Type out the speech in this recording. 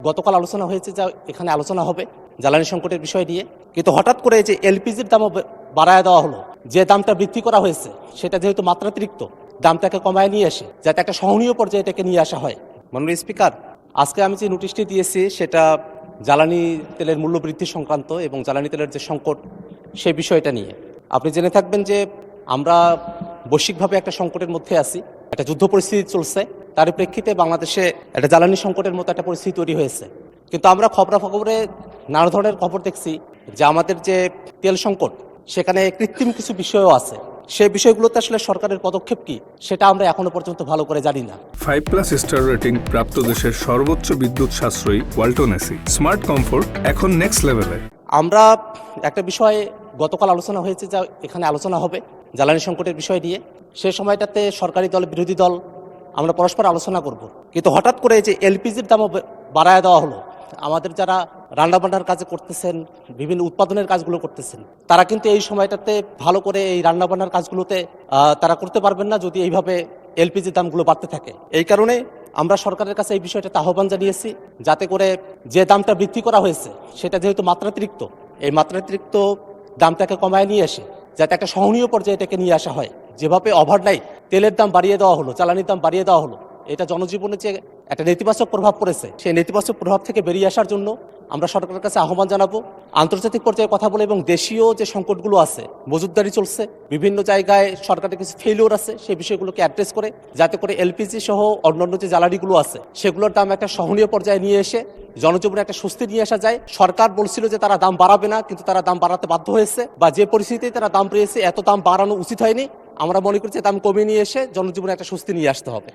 গতকাল আলোচনা হয়েছে যা এখানে আলোচনা হবে জ্বালানি সংকটের বিষয় নিয়ে, কিন্তু হঠাৎ করে যে এলপিজির দামও বাড়ায় দেওয়া হলো, যে দামটা বৃদ্ধি করা হয়েছে সেটা যেহেতু মাত্রাতিরিক্ত, দামটাকে কমায় নিয়ে এসে যাতে একটা সহনীয় পর্যায়ে এটাকে নিয়ে আসা হয়। মাননীয় স্পিকার, আজকে আমি যে নোটিশটি দিয়েছি সেটা জ্বালানি তেলের মূল্য বৃদ্ধি সংক্রান্ত এবং জ্বালানি তেলের যে সংকট সেই বিষয়টা নিয়ে। আপনি জেনে থাকবেন যে আমরা বৈশ্বিকভাবে একটা সংকটের মধ্যে আছি, একটা যুদ্ধ পরিস্থিতি চলছে, তার প্রেক্ষিতে বাংলাদেশে একটা জ্বালানি সংকটের মতো একটা পরিস্থিতি তৈরি হয়েছে। কিন্তু আমরা খবরাখবরে নানা ধরনের খবর দেখছি যে আমাদের যে তেল সংকট সেখানে কৃত্রিম কিছু বিষয়ও আছে। সেই বিষয়গুলোতে আসলে সরকারের পদক্ষেপ কি সেটা আমরা এখনো পর্যন্ত ভালো করে জানি না। 5+ স্টার রেটিং প্রাপ্ত দেশের সর্বোচ্চ বিদ্যুৎ সাশ্রয়ী ওয়ালটন এসি স্মার্ট কমফোর্ট এখন নেক্সট লেভেলে। আমরা একটা বিষয়ে গতকাল আলোচনা হয়েছে যা এখানে আলোচনা হবে জ্বালানি সংকটের বিষয় নিয়ে। সেই সময়টাতে সরকারি দল বিরোধী দল আমরা পরস্পর আলোচনা করব, কিন্তু হঠাৎ করে যে এলপিজির দামও বাড়ায় দেওয়া হলো, আমাদের যারা রান্নাবান্নার কাজে করতেছেন, বিভিন্ন উৎপাদনের কাজগুলো করতেছেন, তারা কিন্তু এই সময়টাতে ভালো করে এই রান্নাবান্নার কাজগুলোতে তারা করতে পারবেন না যদি এইভাবে এলপিজির দামগুলো বাড়তে থাকে। এই কারণে আমরা সরকারের কাছে এই বিষয়টাতে আহ্বান জানিয়েছি যাতে করে যে দামটা বৃদ্ধি করা হয়েছে সেটা যেহেতু মাত্রাতিরিক্ত, এই মাত্রাতিরিক্ত দামটাকে কমায় নিয়ে এসে যাতে একটা সহনীয় পর্যায়ে এটাকে নিয়ে আসা হয়। যেভাবে ওভারনাইট তেলের দাম বাড়িয়ে দেওয়া হলো, জ্বালানির দাম বাড়িয়ে দেওয়া হলো, এটা জনজীবনে যে একটা নেতিবাচক প্রভাব পড়েছে, সেই নেতিবাচক প্রভাব থেকে বেরিয়ে আসার জন্য আমরা সরকারের কাছে আহ্বান জানাবো। আন্তর্জাতিক পর্যায়ে কথা বলে এবং দেশীয় যে সংকটগুলো আছে, মজুতদারি চলছে, বিভিন্ন জায়গায় সরকারের কিছু ফেলিওর আছে, সেই বিষয়গুলোকে অ্যাড্রেস করে যাতে করে এলপিজি সহ অন্যান্য যে জ্বালানিগুলো আছে সেগুলোর দাম একটা সহনীয় পর্যায়ে নিয়ে এসে জনজীবনে একটা স্বস্তি নিয়ে আসা যায়। সরকার বলছিল যে তারা দাম বাড়াবে না, কিন্তু তারা দাম বাড়াতে বাধ্য হয়েছে, বা যে পরিস্থিতিতে তারা দাম পেয়েছে এত দাম বাড়ানো উচিত হয়নি। আমরা মনে করছি দাম কমিয়ে নিয়ে এসে জনজীবনে একটা স্বস্তি নিয়ে আসতে হবে।